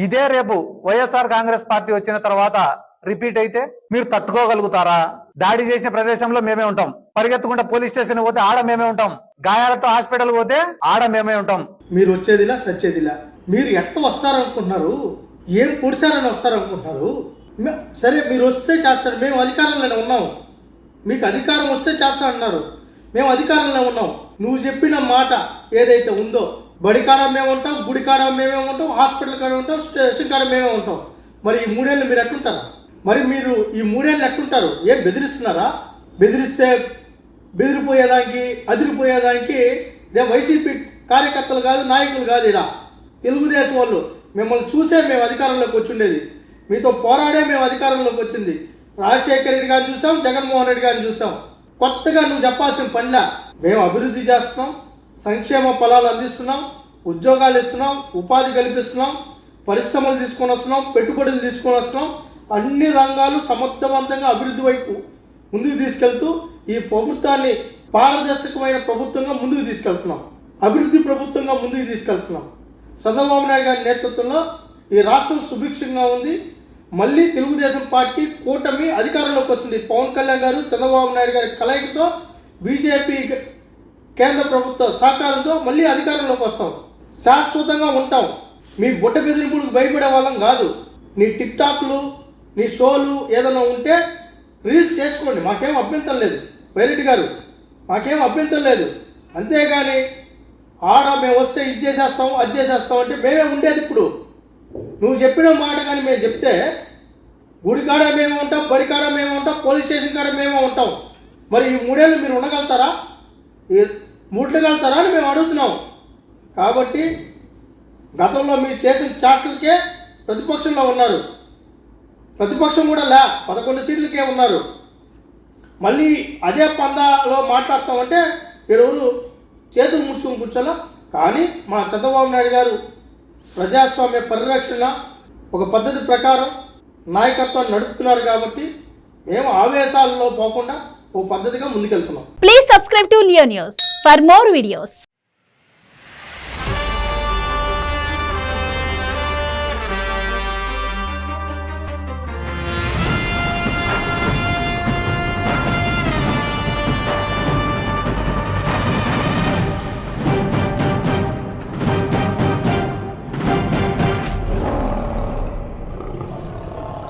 ఇదే రేపు వైఎస్ఆర్ కాంగ్రెస్ పార్టీ వచ్చిన తర్వాత రిపీట్ అయితే మీరు తట్టుకోగలుగుతారా? దాడి చేసిన ప్రదేశంలో మేమే ఉంటాం, పరిగెత్తుకుంటే పోలీస్ స్టేషన్ పోతే ఆడ మేమే ఉంటాం, గాయాలతో హాస్పిటల్ పోతే ఆడ మేమే ఉంటాం. మీరు వచ్చేదిలా సచ్చేదిలా. మీరు ఎట్ట వస్తారనుకుంటున్నారు? ఏం పొడిచారని వస్తారనుకుంటున్నారు? సరే మీరు వస్తే చేస్తారు, మేము అధికారంలోనే ఉన్నాం, మీకు అధికారం వస్తే చేస్తా అన్నారు, మేము అధికారంలో ఉన్నాం. నువ్వు చెప్పిన మాట ఏదైతే ఉందో, బడికాడ మేము ఉంటాం, గుడికాడ మేమే ఉంటాం, హాస్పిటల్ కాడ ఉంటాం, స్టేషన్ కాడ మేమే ఉంటాం. మరి ఈ మూడేళ్ళు మీరు ఎట్టుంటారా? మరి మీరు ఈ మూడేళ్ళు ఎట్టుంటారు? ఏం బెదిరిస్తున్నారా? బెదిరిస్తే బెదిరిపోయేదానికి అదిరిపోయేదానికి వైసీపీ కార్యకర్తలు కాదు, నాయకులు కాదు, ఇలా తెలుగుదేశం వాళ్ళు మిమ్మల్ని చూసే మేము అధికారంలోకి వచ్చిండేది, మీతో పోరాడే మేము అధికారంలోకి వచ్చింది. రాజశేఖర రెడ్డి గారిని చూసాం, జగన్మోహన్ రెడ్డి గారిని చూసాం. కొత్తగా నువ్వు చెప్పాల్సిన పనిలా. మేము అభివృద్ధి చేస్తున్నాం, సంక్షేమ ఫలాలు అందిస్తున్నాం, ఉద్యోగాలు ఇస్తున్నాం, ఉపాధి కల్పిస్తున్నాం, పరిశ్రమలు తీసుకొని వస్తున్నాం, పెట్టుబడులు తీసుకొని వస్తున్నాం. అన్ని రంగాలు సమర్థవంతంగా అభివృద్ధి వైపు ముందుకు తీసుకెళ్తూ ఈ ప్రభుత్వాన్ని పారదర్శకమైన ప్రభుత్వంగా ముందుకు తీసుకెళ్తున్నాం, అభివృద్ధి ప్రభుత్వంగా ముందుకు తీసుకెళ్తున్నాం. చంద్రబాబు నాయుడు గారి నేతృత్వంలో ఈ రాష్ట్రం సుభిక్షంగా ఉంది. మళ్ళీ తెలుగుదేశం పార్టీ కూటమి అధికారంలోకి వస్తుంది. పవన్ కళ్యాణ్ గారు, చంద్రబాబు నాయుడు గారి కలయికతో, బీజేపీ కేంద్ర ప్రభుత్వ సహకారంతో మళ్ళీ అధికారంలోకి వస్తాం, శాశ్వతంగా ఉంటాం. మీ బుట్ట బెదిరింపులకు భయపడే వాళ్ళం కాదు. నీ టిక్ టాక్లు, నీ షోలు ఏదైనా ఉంటే రీల్స్ చేసుకోండి, మాకేం అభ్యంతరం లేదు. వైరెడ్డి గారు, మాకేం అభ్యంతరం లేదు. అంతేగాని ఆడ మేము వస్తే ఇది చేసేస్తాం, అది చేసేస్తాం అంటే మేమే ఉండేది. ఇప్పుడు నువ్వు చెప్పిన మాట కానీ మేము చెప్తే గుడికాడ మేమే ఉంటాం, బడికాడ మేమే ఉంటాం, పోలీస్ స్టేషన్ కాడ మేమే ఉంటాం. మరి ఈ మూడేళ్ళు మీరు ఉండగలుగుతారా? ముట్లగలుగుతారా అని మేము అడుగుతున్నాం. కాబట్టి గతంలో మీరు చేసిన చేష్టలకే ప్రతిపక్షంలో ఉన్నారు, ప్రతిపక్షం కూడా 11 సీట్లకే ఉన్నారు. మళ్ళీ అదే పందాలో మాట్లాడతామంటే ఎవరు చేతులు ముడుచుకొని కూర్చోాలా. కానీ మా చంద్రబాబు నాయుడు గారు ప్రజాస్వామ్య పరిరక్షణ ఒక పద్ధతి ప్రకారం నాయకత్వాన్ని నడుపుతున్నారు కాబట్టి మేము ఆవేశాలలో పోకుండా ఓ పద్ధతిగా ముందుకెళ్తున్నాం. Please subscribe to Leo News for more videos.